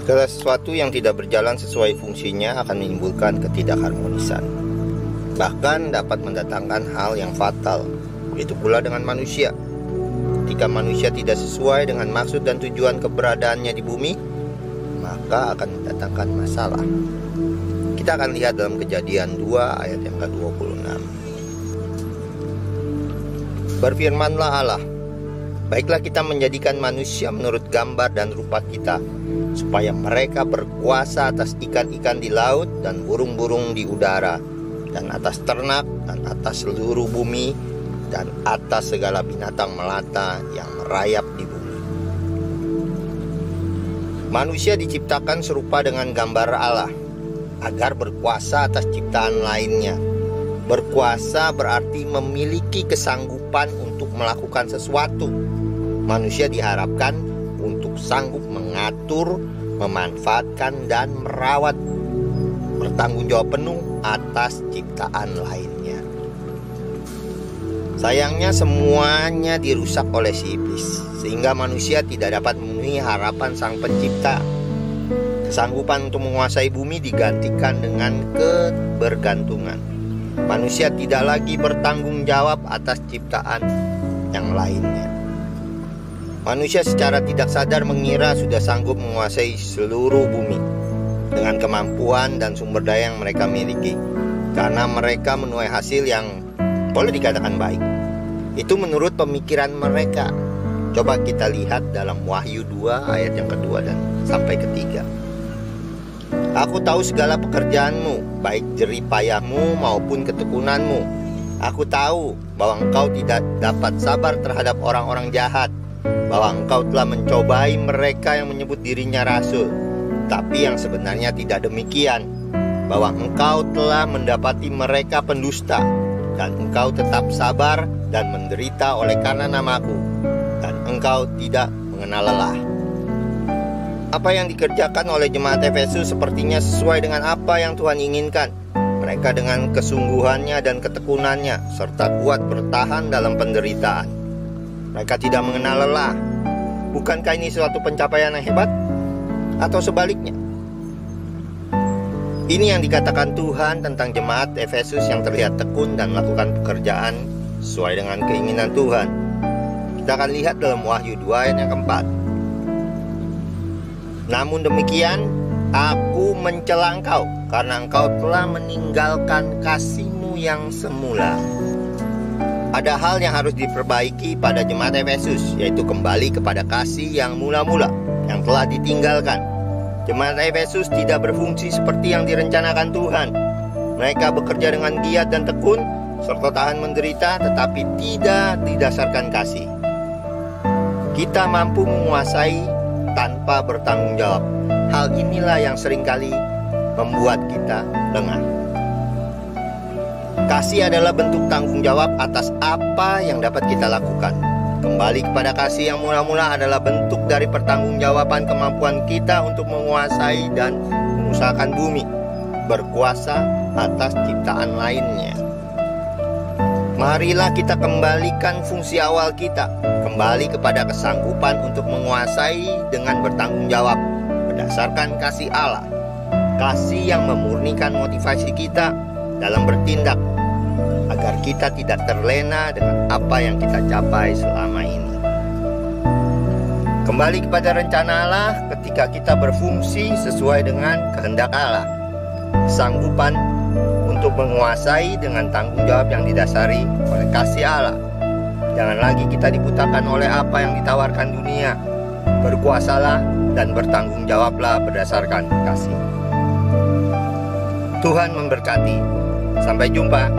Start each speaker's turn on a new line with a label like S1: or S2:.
S1: Segala sesuatu yang tidak berjalan sesuai fungsinya akan menimbulkan ketidakharmonisan, bahkan dapat mendatangkan hal yang fatal. Begitu pula dengan manusia. Ketika manusia tidak sesuai dengan maksud dan tujuan keberadaannya di bumi, maka akan mendatangkan masalah. Kita akan lihat dalam Kejadian 2 ayat yang ke-26. Berfirmanlah Allah, baiklah kita menjadikan manusia menurut gambar dan rupa kita, supaya mereka berkuasa atas ikan-ikan di laut dan burung-burung di udara, dan atas ternak, dan atas seluruh bumi, dan atas segala binatang melata yang merayap di bumi. Manusia diciptakan serupa dengan gambar Allah, agar berkuasa atas ciptaan lainnya. Berkuasa berarti memiliki kesanggupan untuk melakukan sesuatu. Manusia diharapkan untuk sanggup mengatur, memanfaatkan, dan merawat, bertanggung jawab penuh atas ciptaan lainnya. Sayangnya semuanya dirusak oleh si iblis, sehingga manusia tidak dapat memenuhi harapan sang pencipta. Kesanggupan untuk menguasai bumi digantikan dengan kebergantungan. Manusia tidak lagi bertanggung jawab atas ciptaan yang lainnya. Manusia secara tidak sadar mengira sudah sanggup menguasai seluruh bumi dengan kemampuan dan sumber daya yang mereka miliki, karena mereka menuai hasil yang boleh dikatakan baik. Itu menurut pemikiran mereka. Coba kita lihat dalam Wahyu 2 ayat yang kedua dan sampai ketiga. Aku tahu segala pekerjaanmu, baik jerih payahmu maupun ketekunanmu. Aku tahu bahwa engkau tidak dapat sabar terhadap orang-orang jahat, bahwa engkau telah mencobai mereka yang menyebut dirinya rasul, tapi yang sebenarnya tidak demikian, bahwa engkau telah mendapati mereka pendusta, dan engkau tetap sabar dan menderita oleh karena namaku, dan engkau tidak mengenal lelah. Apa yang dikerjakan oleh jemaat Efesus sepertinya sesuai dengan apa yang Tuhan inginkan. Mereka dengan kesungguhannya dan ketekunannya serta kuat bertahan dalam penderitaan. Mereka tidak mengenal lelah. Bukankah ini suatu pencapaian yang hebat? Atau sebaliknya? Ini yang dikatakan Tuhan tentang jemaat Efesus yang terlihat tekun dan melakukan pekerjaan sesuai dengan keinginan Tuhan. Kita akan lihat dalam Wahyu 2 ayat yang keempat. Namun demikian, aku mencela engkau, karena engkau telah meninggalkan kasihmu yang semula. Ada hal yang harus diperbaiki pada jemaat Efesus, yaitu kembali kepada kasih yang mula-mula, yang telah ditinggalkan. Jemaat Efesus tidak berfungsi seperti yang direncanakan Tuhan. Mereka bekerja dengan giat dan tekun, serta tahan menderita, tetapi tidak didasarkan kasih. Kita mampu menguasai tanpa bertanggung jawab. Hal inilah yang seringkali membuat kita lengah. Kasih adalah bentuk tanggung jawab atas apa yang dapat kita lakukan. Kembali kepada kasih yang mula-mula adalah bentuk dari pertanggungjawaban kemampuan kita untuk menguasai dan mengusahakan bumi, berkuasa atas ciptaan lainnya. Marilah kita kembalikan fungsi awal kita, kembali kepada kesanggupan untuk menguasai dengan bertanggung jawab berdasarkan kasih Allah. Kasih yang memurnikan motivasi kita dalam bertindak, agar kita tidak terlena dengan apa yang kita capai selama ini. Kembali kepada rencana Allah ketika kita berfungsi sesuai dengan kehendak Allah. Kesanggupan untuk menguasai dengan tanggung jawab yang didasari oleh kasih Allah. Jangan lagi kita dibutakan oleh apa yang ditawarkan dunia. Berkuasalah dan bertanggung jawablah berdasarkan kasih. Tuhan memberkati. Sampai jumpa.